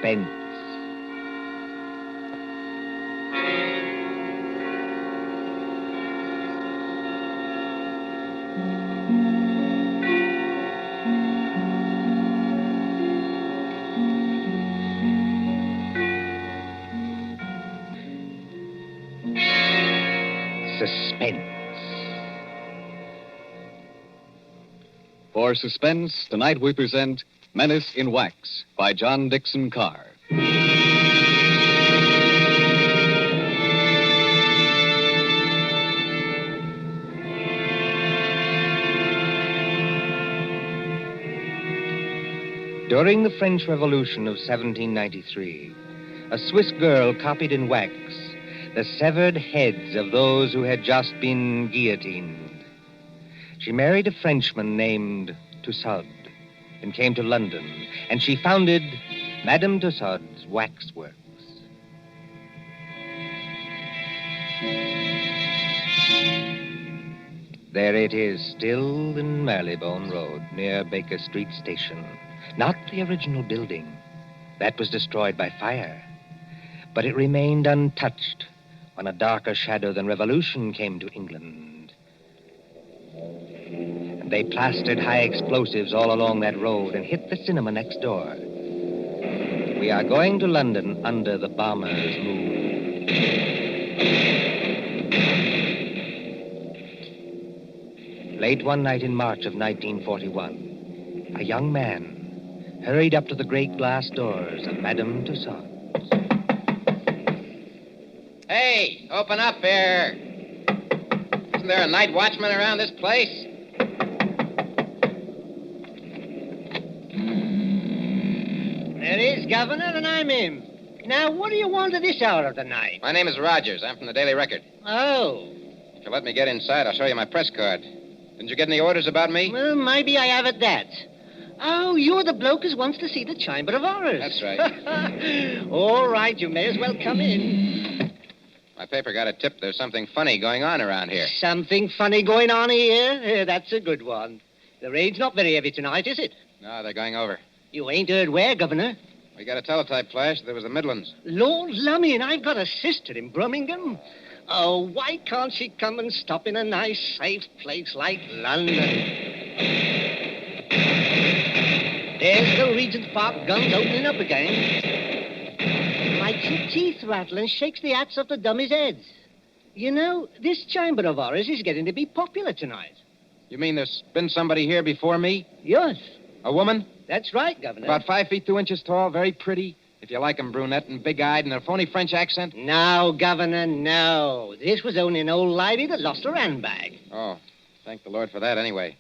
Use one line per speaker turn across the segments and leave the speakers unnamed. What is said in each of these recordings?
Suspense. Suspense.
For Suspense, tonight we present Menace in Wax by John Dixon Carr.
During the French Revolution of 1793, a Swiss girl copied in wax the severed heads of those who had just been guillotined. She married a Frenchman named Tussaud and came to London, and she founded Madame Tussaud's Waxworks. There it is, still in Marylebone Road, near Baker Street Station. Not the original building. That was destroyed by fire. But it remained untouched when a darker shadow than revolution came to England. And they plastered high explosives all along that road and hit the cinema next door. We are going to London under the bomber's moon. Late one night in March of 1941, a young man hurried up to the great glass doors of Madame Tussaud.
Hey, open up here. Isn't there a night watchman around this place?
There is, Governor, and I'm him. Now, what do you want at this hour of the night?
My name is Rogers. I'm from the Daily Record.
Oh.
If you'll let me get inside, I'll show you my press card. Didn't you get any orders about me?
Well, maybe I have at that. Oh, you're the bloke who wants to see the Chamber of Horrors.
That's right.
All right, you may as well come in.
My paper got a tip there's something funny going on around here.
Something funny going on here? That's a good one. The rain's not very heavy tonight, is it?
No, they're going over.
You ain't heard where, Governor?
We got a teletype flash. There was the Midlands.
Lord lummy, and I've got a sister in Birmingham. Oh, why can't she come and stop in a nice, safe place like London? There's the Regent's Park guns opening up again. Makes your teeth rattle and shakes the hats off the dummies' heads. You know, this Chamber of Horrors is getting to be popular tonight.
You mean there's been somebody here before me?
Yes.
A woman?
That's right, Governor.
About 5 feet 2 inches tall, very pretty. If you like 'em, brunette and big-eyed and a phony French accent.
No, Governor, no. This was only an old lady that lost her handbag.
Oh, thank the Lord for that anyway.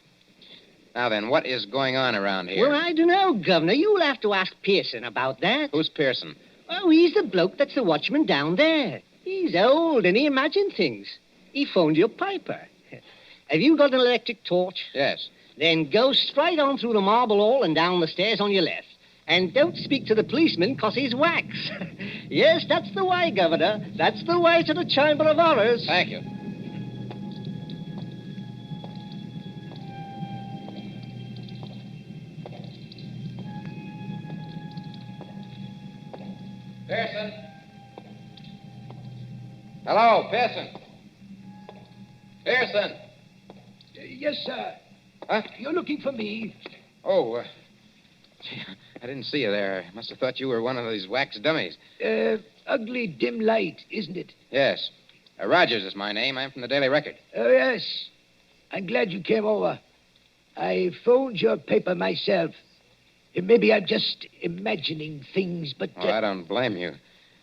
Now then, what is going on around here?
Well, I don't know, Governor. You'll have to ask Pearson about that.
Who's Pearson?
Oh, he's the bloke that's the watchman down there. He's old and he imagines things. He phoned your piper. Have you got an electric torch?
Yes.
Then go straight on through the marble hall and down the stairs on your left. And don't speak to the policeman, 'cause he's wax. Yes, that's the way, Governor. That's the way to the Chamber of Horrors.
Thank you. Pearson. Hello, Pearson. Pearson.
Yes, sir.
Huh?
You're looking for me.
Oh, gee, I didn't see you there. I must have thought you were one of these wax dummies.
Ugly dim light, isn't it?
Yes. Rogers is my name. I'm from the Daily Record.
Oh, yes. I'm glad you came over. I phoned your paper myself. Maybe I'm just imagining things, but...
Oh, I don't blame you.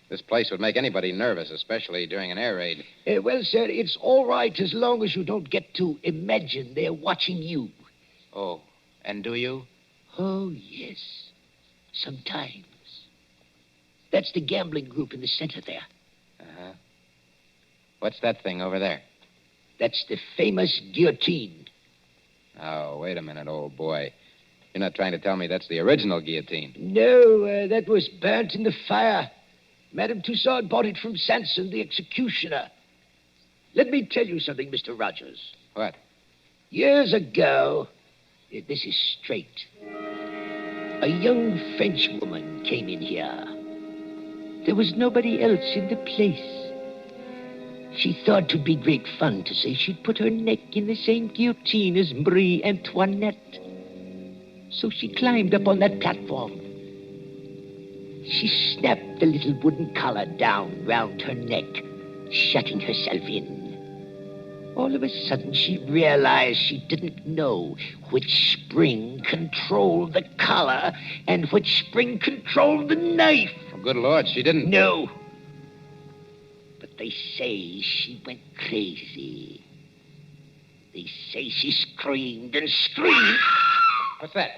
This place would make anybody nervous, especially during an air raid.
Well, sir, it's all right as long as you don't get to imagine they're watching you.
Oh, and do you?
Oh, yes. Sometimes. That's the gambling group in the center there.
Uh-huh. What's that thing over there?
That's the famous guillotine.
Oh, wait a minute, old boy. You're not trying to tell me that's the original guillotine.
No, that was burnt in the fire. Madame Tussaud bought it from Sanson, the executioner. Let me tell you something, Mr. Rogers.
What?
Years ago, this is straight. A young French woman came in here. There was nobody else in the place. She thought 'twould be great fun to say she'd put her neck in the same guillotine as Marie Antoinette. So she climbed up on that platform. She snapped the little wooden collar down round her neck, shutting herself in. All of a sudden, she realized she didn't know which spring controlled the collar and which spring controlled the knife.
Oh, good Lord, she didn't.
No. But they say she went crazy. They say she screamed and screamed.
What's that?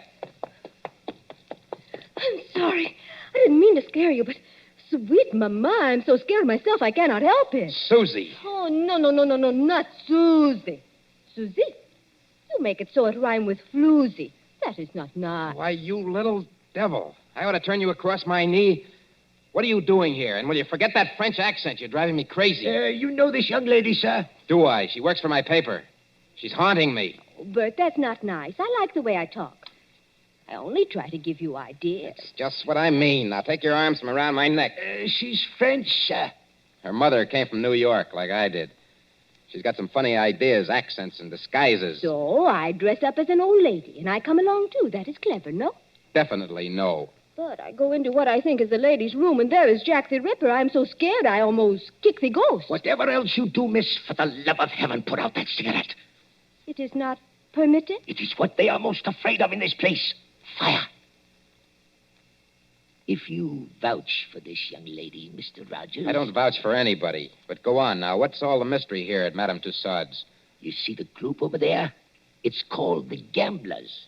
I'm sorry. I didn't mean to scare you, but sweet Mama, I'm so scared myself I cannot help it.
Susie.
Oh, no, not Susie. Susie? You make it so it rhyme with floozy. That is not nice.
Why, you little devil. I ought to turn you across my knee. What are you doing here? And will you forget that French accent? You're driving me crazy.
You know this young lady, sir?
Do I? She works for my paper. She's haunting me.
Oh, Bert, that's not nice. I like the way I talk. I only try to give you ideas.
It's just what I mean. Now take your arms from around my neck.
She's French, sir.
Her mother came from New York, like I did. She's got some funny ideas, accents, and disguises.
So I dress up as an old lady, and I come along, too. That is clever, no?
Definitely no.
But I go into what I think is the ladies' room, and there is Jack the Ripper. I'm so scared I almost kick the ghost.
Whatever else you do, miss, for the love of heaven, put out that cigarette.
It is not permitted?
It is what they are most afraid of in this place. Fire. If you vouch for this young lady, Mr. Rogers...
I don't vouch for anybody. But go on now. What's all the mystery here at Madame Tussaud's?
You see the group over there? It's called the Gamblers.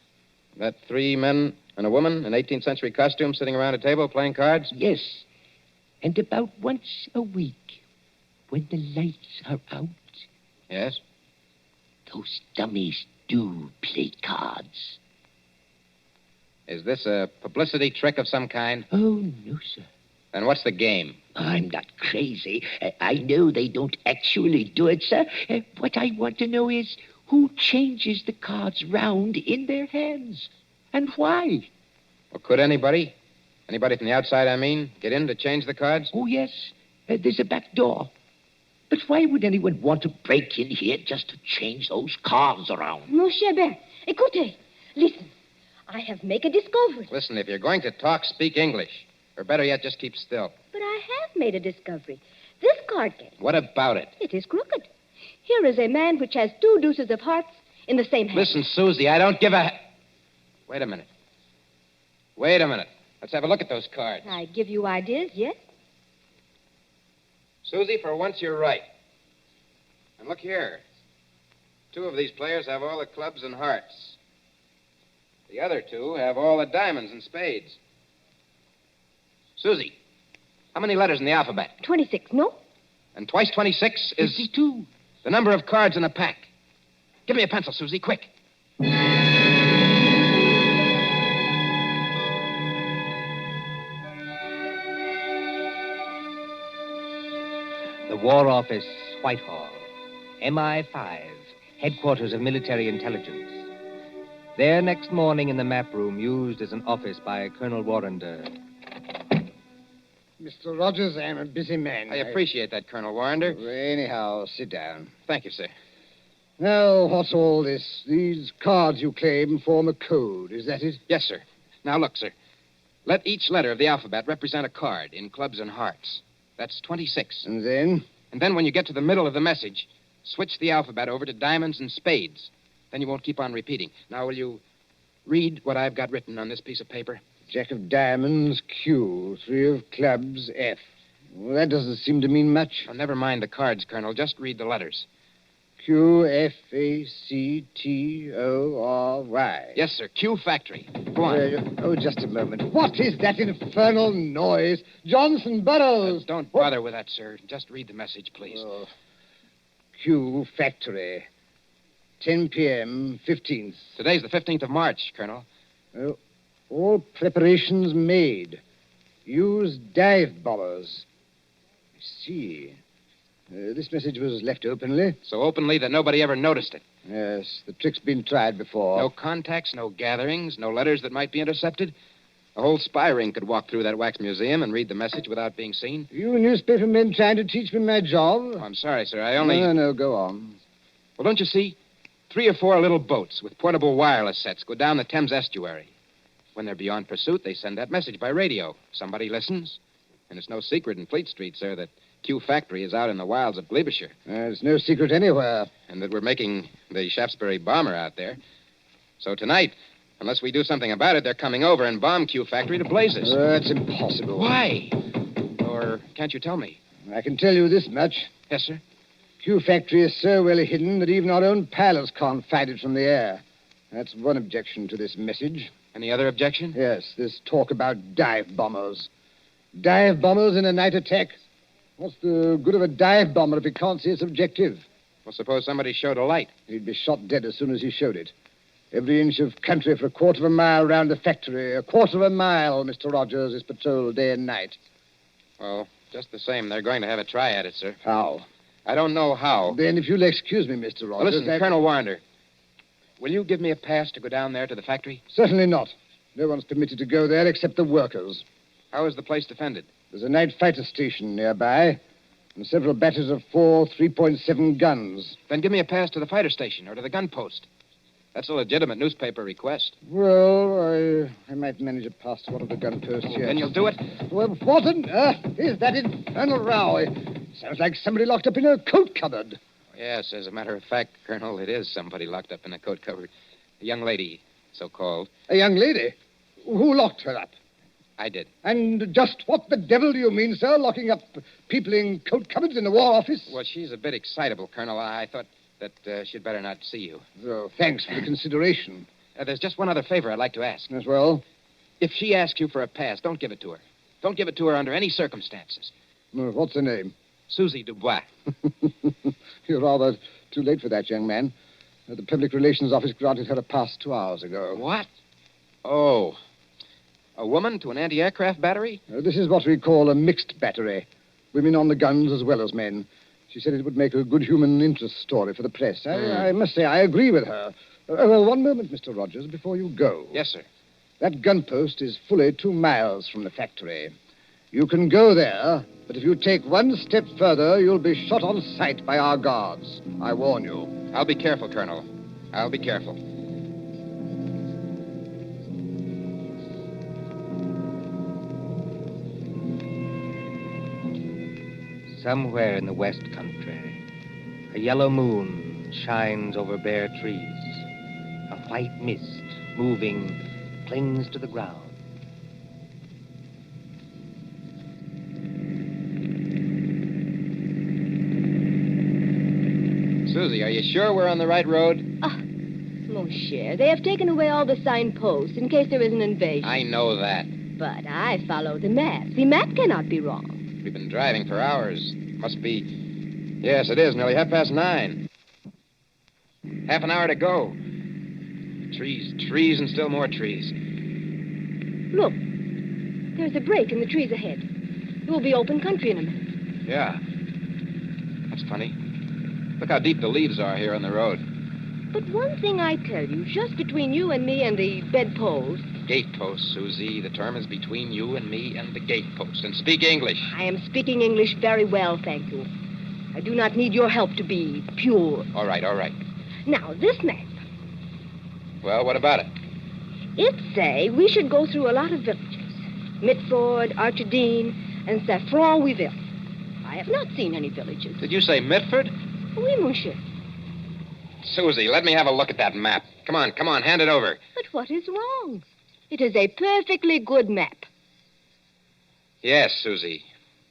That 3 men and a woman in 18th century costume sitting around a table playing cards?
Yes. And about once a week, when the lights are out...
Yes?
Those dummies do play cards.
Is this a publicity trick of some kind?
Oh, no, sir.
Then what's the game?
I'm not crazy. I know they don't actually do it, sir. What I want to know is who changes the cards round in their hands and why.
Well, could anybody? Anybody from the outside, I mean, get in to change the cards?
Oh, yes. There's a back door. But why would anyone want to break in here just to change those cards around?
Mon cher Bert, écoutez. Listen. I have made a discovery.
Listen, if you're going to talk, speak English. Or better yet, just keep still.
But I have made a discovery. This card game.
What about it?
It is crooked. Here is a man which has 2 deuces of hearts in the same hand.
Listen, Susie, I don't give a... Wait a minute. Let's have a look at those cards.
I give you ideas, yes?
Susie, for once you're right. And look here. 2 of these players have all the clubs and hearts. The other 2 have all the diamonds and spades. Susie, how many letters in the alphabet?
26, no?
And twice 26 is...
52.
The number of cards in a pack. Give me a pencil, Susie, quick.
The War Office, Whitehall. MI5, headquarters of military intelligence. There next morning in the map room used as an office by Colonel Warrender.
Mr. Rogers, I'm a busy man.
I appreciate that, Colonel Warrender.
Anyhow, sit down.
Thank you, sir.
Now, what's all this? These cards you claim form a code, is that it?
Yes, sir. Now, look, sir. Let each letter of the alphabet represent a card in clubs and hearts. That's 26.
And then?
And then when you get to the middle of the message, switch the alphabet over to diamonds and spades. Then you won't keep on repeating. Now, will you read what I've got written on this piece of paper?
Jack of diamonds, Q. 3 of clubs, F. Well, that doesn't seem to mean much.
Oh, never mind the cards, Colonel. Just read the letters.
Q, F, A, C, T, O, R, Y.
Yes, sir. Q Factory. Go on.
Just a moment. What is that infernal noise? Johnson Burroughs.
Don't bother with that, sir. Just read the message, please.
Oh. Q Factory. 10 p.m., 15th.
Today's the 15th of March, Colonel.
Oh, all preparations made. Use dive bombers. I see. This message was left openly.
So openly that nobody ever noticed it.
Yes, the trick's been tried before.
No contacts, no gatherings, no letters that might be intercepted. A whole spy ring could walk through that wax museum and read the message without being seen.
You newspaper men trying to teach me my job?
Oh, I'm sorry, sir. I only...
No, go on.
Well, don't you see? 3 or 4 little boats with portable wireless sets go down the Thames estuary. When they're beyond pursuit, they send that message by radio. Somebody listens. And it's no secret in Fleet Street, sir, that Q Factory is out in the wilds of Gloucestershire.
There's no secret anywhere.
And that we're making the Shaftesbury bomber out there. So tonight, unless we do something about it, they're coming over and bomb Q Factory to blazes.
That's impossible.
Why? Or can't you tell me?
I can tell you this much.
Yes, sir?
Q Factory is so well hidden that even our own pilots can't find it from the air. That's one objection to this message.
Any other objection?
Yes, this talk about dive bombers. Dive bombers in a night attack? What's the good of a dive bomber if he can't see its objective?
Well, suppose somebody showed a light.
He'd be shot dead as soon as he showed it. Every inch of country for a quarter of a mile round the factory. A quarter of a mile, Mr. Rogers, is patrolled day and night.
Well, just the same, they're going to have a try at it, sir.
How?
I don't know how.
Then, if you'll excuse me, Mr. Rogers...
Well, listen, Colonel Warner, will you give me a pass to go down there to the factory?
Certainly not. No one's permitted to go there except the workers.
How is the place defended?
There's a night fighter station nearby, and several batteries of 4 3.7 guns.
Then give me a pass to the fighter station or to the gun post. That's a legitimate newspaper request.
Well, I might manage a pass to one of the gun posts here.
Then you'll do it?
Well, what on earth is that infernal row? It sounds like somebody locked up in a coat cupboard.
Yes, as a matter of fact, Colonel, it is somebody locked up in a coat cupboard. A young lady, so-called.
A young lady? Who locked her up?
I did.
And just what the devil do you mean, sir, locking up people in coat cupboards in the War Office?
Well, she's a bit excitable, Colonel. I thought that she'd better not see you.
Oh, thanks for the consideration.
There's just one other favor I'd like to ask.
As well?
If she asks you for a pass, don't give it to her. Don't give it to her under any circumstances.
What's her name?
Susie Dubois.
You're rather too late for that, young man. The Public Relations Office granted her a pass 2 hours ago.
What? Oh. A woman to an anti-aircraft battery?
This is what we call a mixed battery. Women on the guns as well as men. She said it would make a good human interest story for the press. I must say, I agree with her. One moment, Mr. Rogers, before you go.
Yes, sir.
That gun post is fully 2 miles from the factory. You can go there, but if you take one step further, you'll be shot on sight by our guards. I warn you.
I'll be careful, Colonel. I'll be careful.
Somewhere in the West Country, a yellow moon shines over bare trees. A white mist, moving, clings to the ground.
Susie, are you sure we're on the right road?
Mon cher, they have taken away all the signposts in case there is an invasion.
I know that.
But I follow the map. The map cannot be wrong.
We've been driving for hours. Must be... Yes, it is. Nearly 9:30. Half an hour to go. Trees, and still more trees.
Look, there's a break in the trees ahead. It will be open country in a minute.
Yeah. That's funny. Look how deep the leaves are here on the road.
But one thing I tell you, just between you and me and the bedpost...
Gatepost, Susie. The term is between you and me and the gatepost. And speak English.
I am speaking English very well, thank you. I do not need your help to be pure.
All right.
Now, this map.
Well, what about it?
It say we should go through a lot of villages. Mitford, Archidine, and Saffron-Weville. I have not seen any villages.
Did you say Mitford?
Oui, monsieur.
Susie, let me have a look at that map. Come on, hand it over.
But what is wrong? It is a perfectly good map.
Yes, Susie.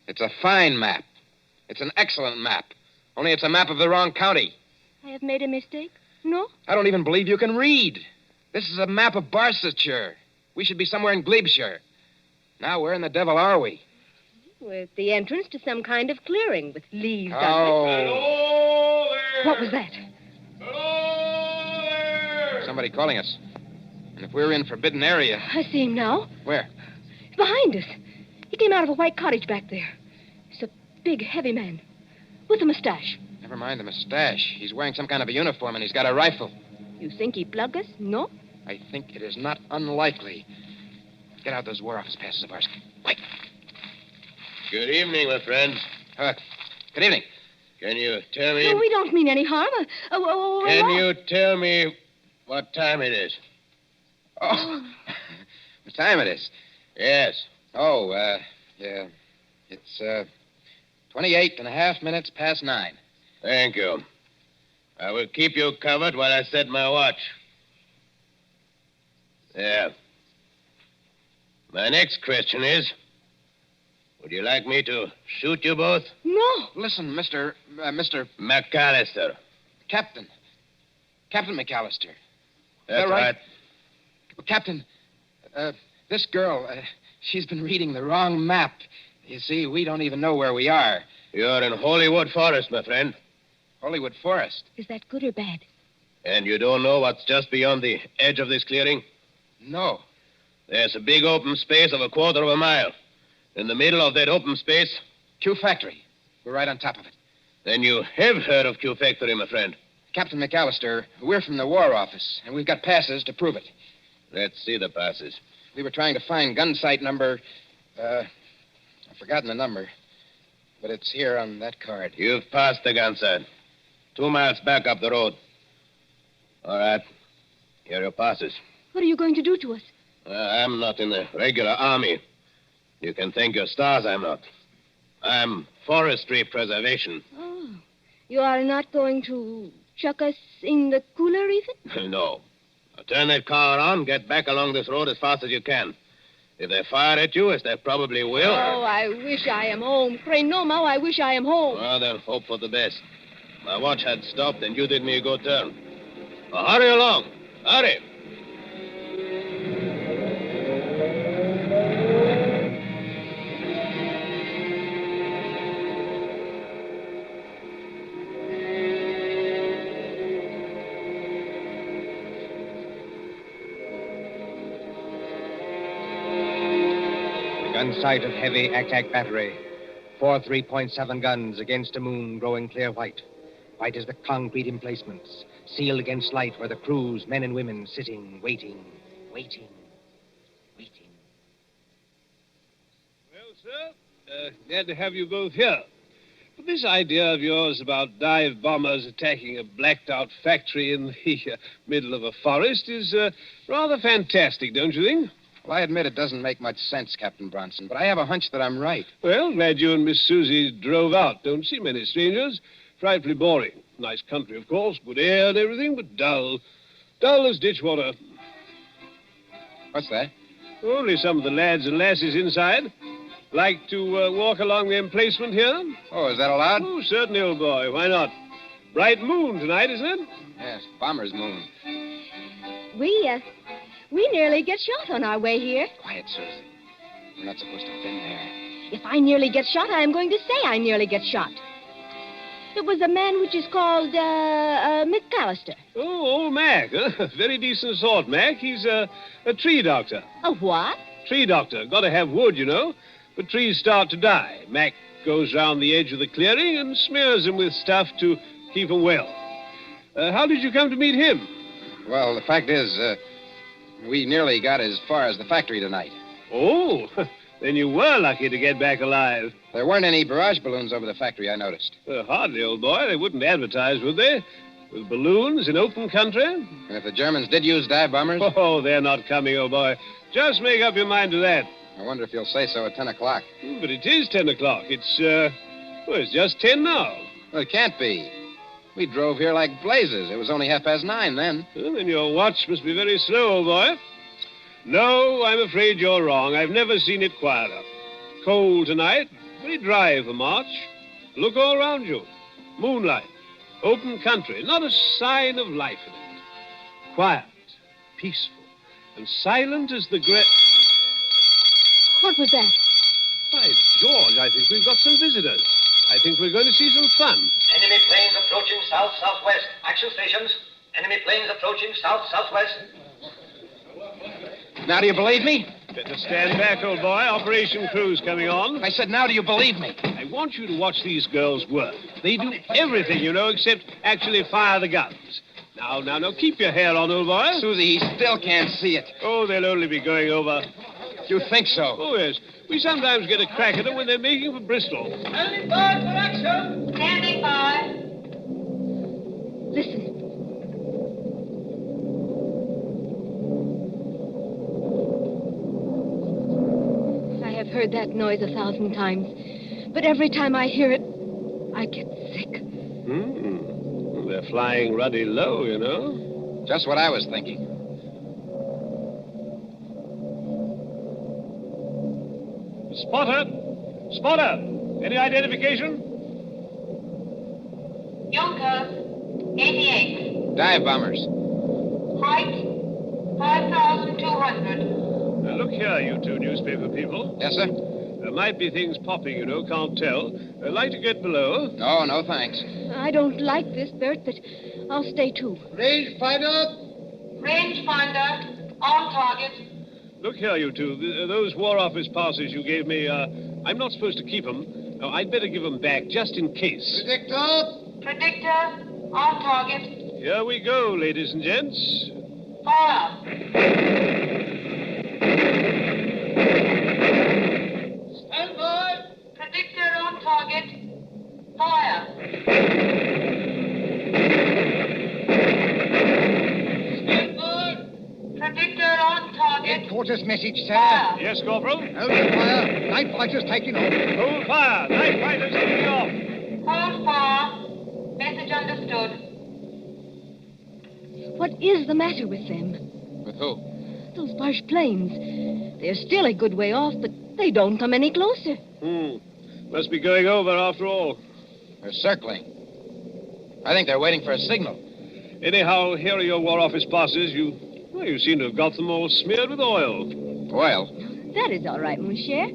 It's a fine map. It's an excellent map. Only it's a map of the wrong county.
I have made a mistake? No?
I don't even believe you can read. This is a map of Barsetshire. We should be somewhere in Glebeshire. Now, where in the devil are we?
With the entrance to some kind of clearing with leaves on
Oh.
Hello there!
it. What was that?
Hello there!
Somebody calling us. And if we're in forbidden area...
I see him now.
Where?
Behind us. He came out of a white cottage back there. He's a big, heavy man. With a mustache.
Never mind the mustache. He's wearing some kind of a uniform and he's got a rifle.
You think he plug us? No?
I think it is not unlikely. Get out those War Office passes of ours. Quick.
Good evening, my friends.
Good evening.
Can you tell me...
No, we don't mean any harm.
Can you tell me what time it is?
Oh, what time it is?
Yes.
Oh, yeah. It's, 28 and a half minutes past 9.
Thank you. I will keep you covered while I set my watch. There. My next question is, would you like me to shoot you both?
No.
Listen, Mr.
McAllister.
Captain McAllister.
That's right.
Captain, this girl, she's been reading the wrong map. You see, we don't even know where we are.
You're in Hollywood Forest, my friend.
Hollywood Forest?
Is that good or bad?
And you don't know what's just beyond the edge of this clearing?
No.
There's a big open space of 1/4 of a mile. In the middle of that open space...
Q Factory. We're right on top of it.
Then you have heard of Q Factory, my friend.
Captain McAllister, we're from the War Office, and we've got passes to prove it.
Let's see the passes.
We were trying to find gun site number... I've forgotten the number. But it's here on that card.
You've passed the gun site. 2 miles back up the road. All right. Here are your passes.
What are you going to do to us?
I'm not in the regular army. You can thank your stars I'm not. I'm forestry preservation.
Oh. You are not going to chuck us in the cooler even?
No. Now turn that car around, get back along this road as fast as you can. If they fire at you, as they probably will...
Oh, I wish I am home. Pray no, Mao, I wish I am home.
Well, then hope for the best. My watch had stopped, and you did me a good turn. Now, hurry along. Hurry.
Gun sight of heavy ack-ack battery. 4 3.7 guns against a moon growing clear white. White as the concrete emplacements, sealed against light where the crews, men and women, sitting, waiting.
Well, sir, glad to have you both here. But this idea of yours about dive bombers attacking a blacked-out factory in the middle of a forest is rather fantastic, don't you think?
Well, I admit it doesn't make much sense, Captain Bronson, but I have a hunch that I'm right.
Well, glad you and Miss Susie drove out. Don't see many strangers. Frightfully boring. Nice country, of course, good air and everything, but dull. Dull as ditch water.
What's that?
Only some of the lads and lasses inside. Like to walk along the emplacement here?
Oh, is that allowed?
Oh, certainly, old boy. Why not? Bright moon tonight, isn't it?
Yes, bomber's moon.
We nearly get shot on our way here.
Quiet, Susie. We're not supposed to have been there.
If I nearly get shot, I am going to say I nearly get shot. It was a man which is called, McAllister.
Oh, old Mac, huh? Very decent sort, Mac. He's a tree doctor.
A what?
Tree doctor. Got to have wood, you know. But trees start to die. Mac goes round the edge of the clearing and smears them with stuff to keep them well. How did you come to meet him?
Well, the fact is, we nearly got as far as the factory tonight.
Oh, then you were lucky to get back alive.
There weren't any barrage balloons over the factory, I noticed.
Hardly, old boy. They wouldn't advertise, would they? With balloons in open country?
And if the Germans did use dive bombers?
Oh, they're not coming, old boy. Just make up your mind to that.
I wonder if you'll say so at 10 o'clock.
But it is 10 o'clock. It's just 10 now.
Well, it can't be. We drove here like blazes. It was only 9:30 then.
Well, then your watch must be very slow, old boy. No, I'm afraid you're wrong. I've never seen it quieter. Cold tonight, very dry for March. Look all around you. Moonlight, open country, not a sign of life in it. Quiet, peaceful, and silent as the great...
What was that?
By George, I think we've got some visitors. I think we're going to see some fun.
Enemy planes approaching south-southwest. Action stations. Enemy planes approaching south-southwest.
Now do you believe me?
Better stand back, old boy. Operation crew's coming on.
I said, now do you believe me?
I want you to watch these girls work. They do everything, you know, except actually fire the guns. Now, keep your hair on, old boy.
Susie, he still can't see it.
Oh, they'll only be going over
You think so?
Oh, yes. We sometimes get a crack at them when they're making for Bristol.
Standing by for action.
Standing by. Listen. I have heard that noise 1,000 times, but every time I hear it, I get sick.
Well, they're flying ruddy low, you know.
Just what I was thinking.
Spotter! Spotter! Any identification?
Yonkers, 88.
Dive bombers.
Height, 5,200.
Now, look here, you two newspaper people.
Yes, sir?
There might be things popping, you know, can't tell. I'd like to get below.
No, no, thanks.
I don't like this, Bert, but I'll stay too.
Rangefinder.
Rangefinder, on target.
Look here, you two. Those War Office passes you gave me, I'm not supposed to keep them. No, I'd better give them back, just in case.
Predictor.
Predictor, on target.
Here we go, ladies and gents.
Fire.
Stand by.
Predictor on target. Fire.
Stand by.
Predictor on target.
Headquarters message, sir.
Fire.
Yes, Corporal?
Hold the fire. Night fighters taking off.
Hold fire. Night fighters taking off.
Hold fire. Message understood. What is the matter with them?
With who?
Those Boche planes. They're still a good way off, but they don't come any closer.
Must be going over after all.
They're circling. I think they're waiting for a signal.
Anyhow, here are your War Office passes. You seem to have got them all smeared with oil.
Oil?
That is all right, mon cher.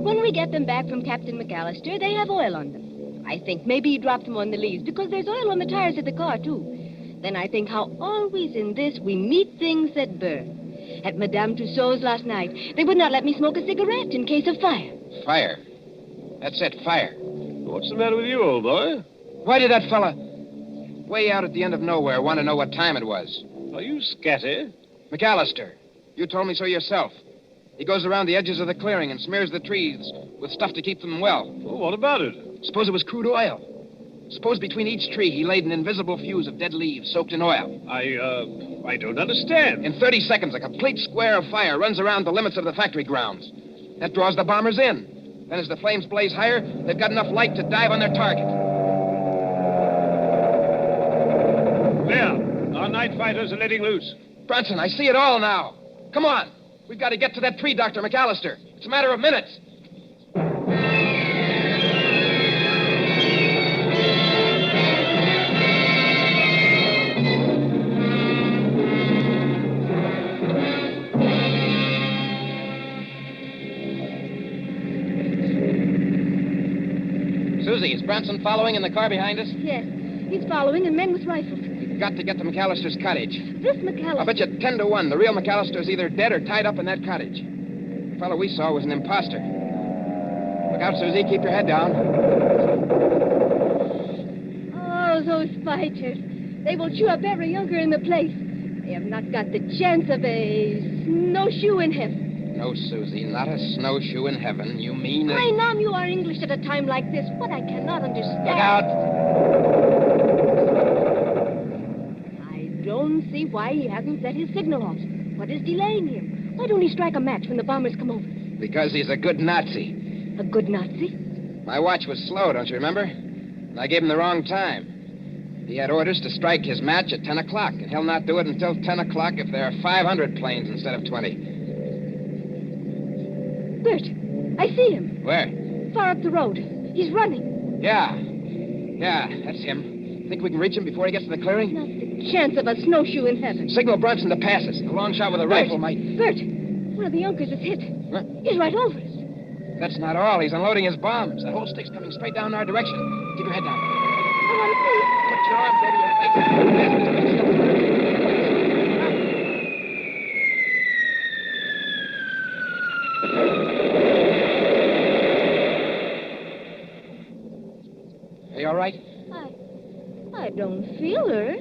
When we get them back from Captain McAllister, they have oil on them. I think maybe he dropped them on the leaves because there's oil on the tires of the car, too. Then I think how always in this we meet things that burn. At Madame Tussaud's last night, they would not let me smoke a cigarette in case of fire.
Fire. That's it, fire.
What's the matter with you, old boy?
Why did that fella, way out at the end of nowhere, want to know what time it was?
Are you scatty?
McAllister, you told me so yourself. He goes around the edges of the clearing and smears the trees with stuff to keep them well.
Well, what about it?
Suppose it was crude oil. Suppose between each tree he laid an invisible fuse of dead leaves soaked in oil.
I don't understand.
In 30 seconds, a complete square of fire runs around the limits of the factory grounds. That draws the bombers in. Then as the flames blaze higher, they've got enough light to dive on their target.
There. Our night fighters are letting loose.
Brunson, I see it all now. Come on. We've got to get to that tree, Dr. McAllister. It's a matter of minutes. Susie, is Branson following in the car behind us?
Yes, he's following, and men with rifles.
We've got to get to McAllister's cottage.
This McAllister...
I'll bet you 10 to 1 the real McAllister's either dead or tied up in that cottage. The fellow we saw was an imposter. Look out, Susie. Keep your head down.
Oh, those fighters. They will chew up every younker in the place. They have not got the chance of a snowshoe in heaven.
No, Susie, not a snowshoe in heaven. You mean...
I know you are English at a time like this. What I cannot understand...
Look out!
I don't see why he hasn't set his signal off. What is delaying him? Why don't he strike a match when the bombers come over?
Because he's a good Nazi.
A good Nazi?
My watch was slow, don't you remember? And I gave him the wrong time. He had orders to strike his match at 10 o'clock, and he'll not do it until 10 o'clock if there are 500 planes instead of 20.
Bert, I see him.
Where?
Far up the road. He's running.
Yeah, that's him. Think we can reach him before he gets to the clearing?
Not the chance of a snowshoe in heaven.
Signal Brunson to pass us. A long shot with a rifle might...
Bert, one of the Junkers is hit.
Huh?
He's right over us.
That's not all. He's unloading his bombs. That whole stick's coming straight down our direction. Keep your head down.
I want to see.
Put your arms over your face. Are you all right?
I don't feel her.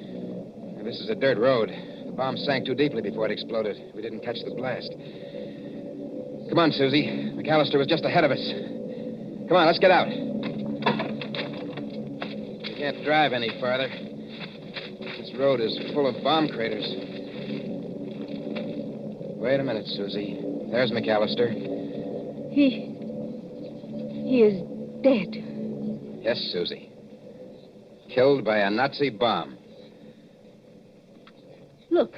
This is a dirt road. The bomb sank too deeply before it exploded. We didn't catch the blast. Come on, Susie. McAllister was just ahead of us. Come on, let's get out. We can't drive any farther. This road is full of bomb craters. Wait a minute, Susie. There's McAllister.
He is dead.
Yes, Susie. Killed by a Nazi bomb.
Look,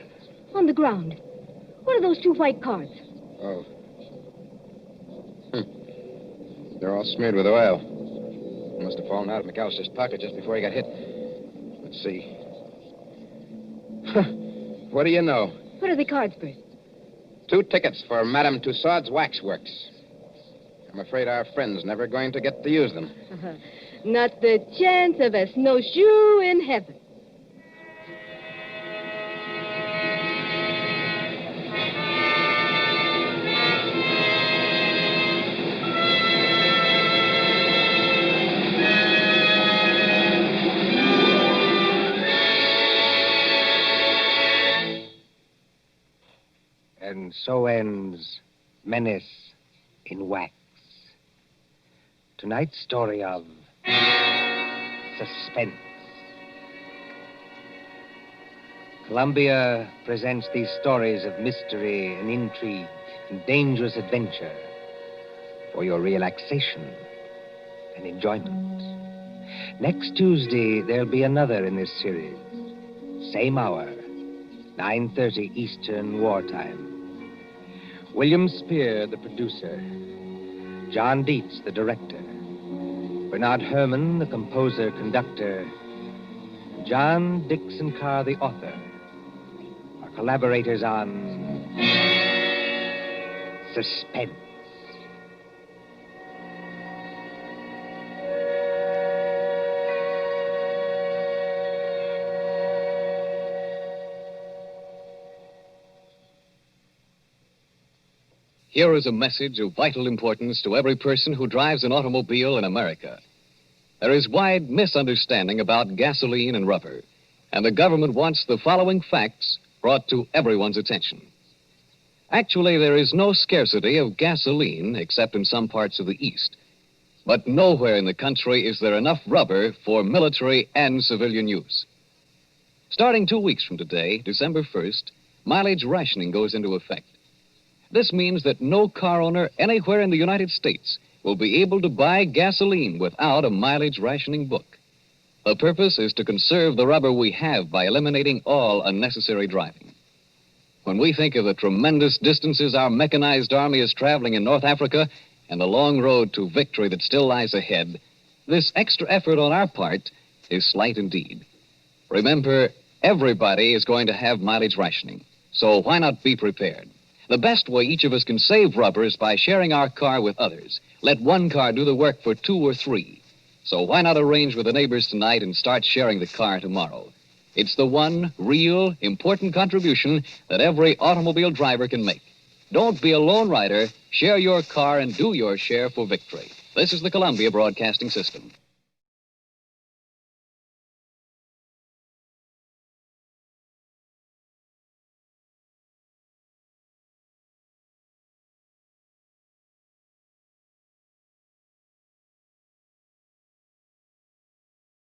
on the ground. What are those 2 white cards?
Oh. They're all smeared with oil. They must have fallen out of McAllister's pocket just before he got hit. Let's see. What do you know?
What are the cards, Bert?
2 tickets for Madame Tussaud's waxworks. I'm afraid our friend's never going to get to use them.
Not the chance of a snowshoe in heaven.
And so ends Menace in Wax. Tonight's story of Suspense. Columbia presents these stories of mystery and intrigue and dangerous adventure for your relaxation and enjoyment. Next Tuesday, there'll be another in this series. Same hour, 9:30 Eastern Wartime. William Spear, the producer. John Dietz, the director. Bernard Herrmann, the composer-conductor. John Dixon Carr, the author. Our collaborators on Suspense.
Here is a message of vital importance to every person who drives an automobile in America. There is wide misunderstanding about gasoline and rubber, and the government wants the following facts brought to everyone's attention. Actually, there is no scarcity of gasoline except in some parts of the East. But nowhere in the country is there enough rubber for military and civilian use. Starting 2 weeks from today, December 1st, mileage rationing goes into effect. This means that no car owner anywhere in the United States will be able to buy gasoline without a mileage rationing book. The purpose is to conserve the rubber we have by eliminating all unnecessary driving. When we think of the tremendous distances our mechanized army is traveling in North Africa and the long road to victory that still lies ahead, this extra effort on our part is slight indeed. Remember, everybody is going to have mileage rationing, so why not be prepared? The best way each of us can save rubber is by sharing our car with others. Let one car do the work for 2 or 3. So why not arrange with the neighbors tonight and start sharing the car tomorrow? It's the one real, important contribution that every automobile driver can make. Don't be a lone rider. Share your car and do your share for victory. This is the Columbia Broadcasting System.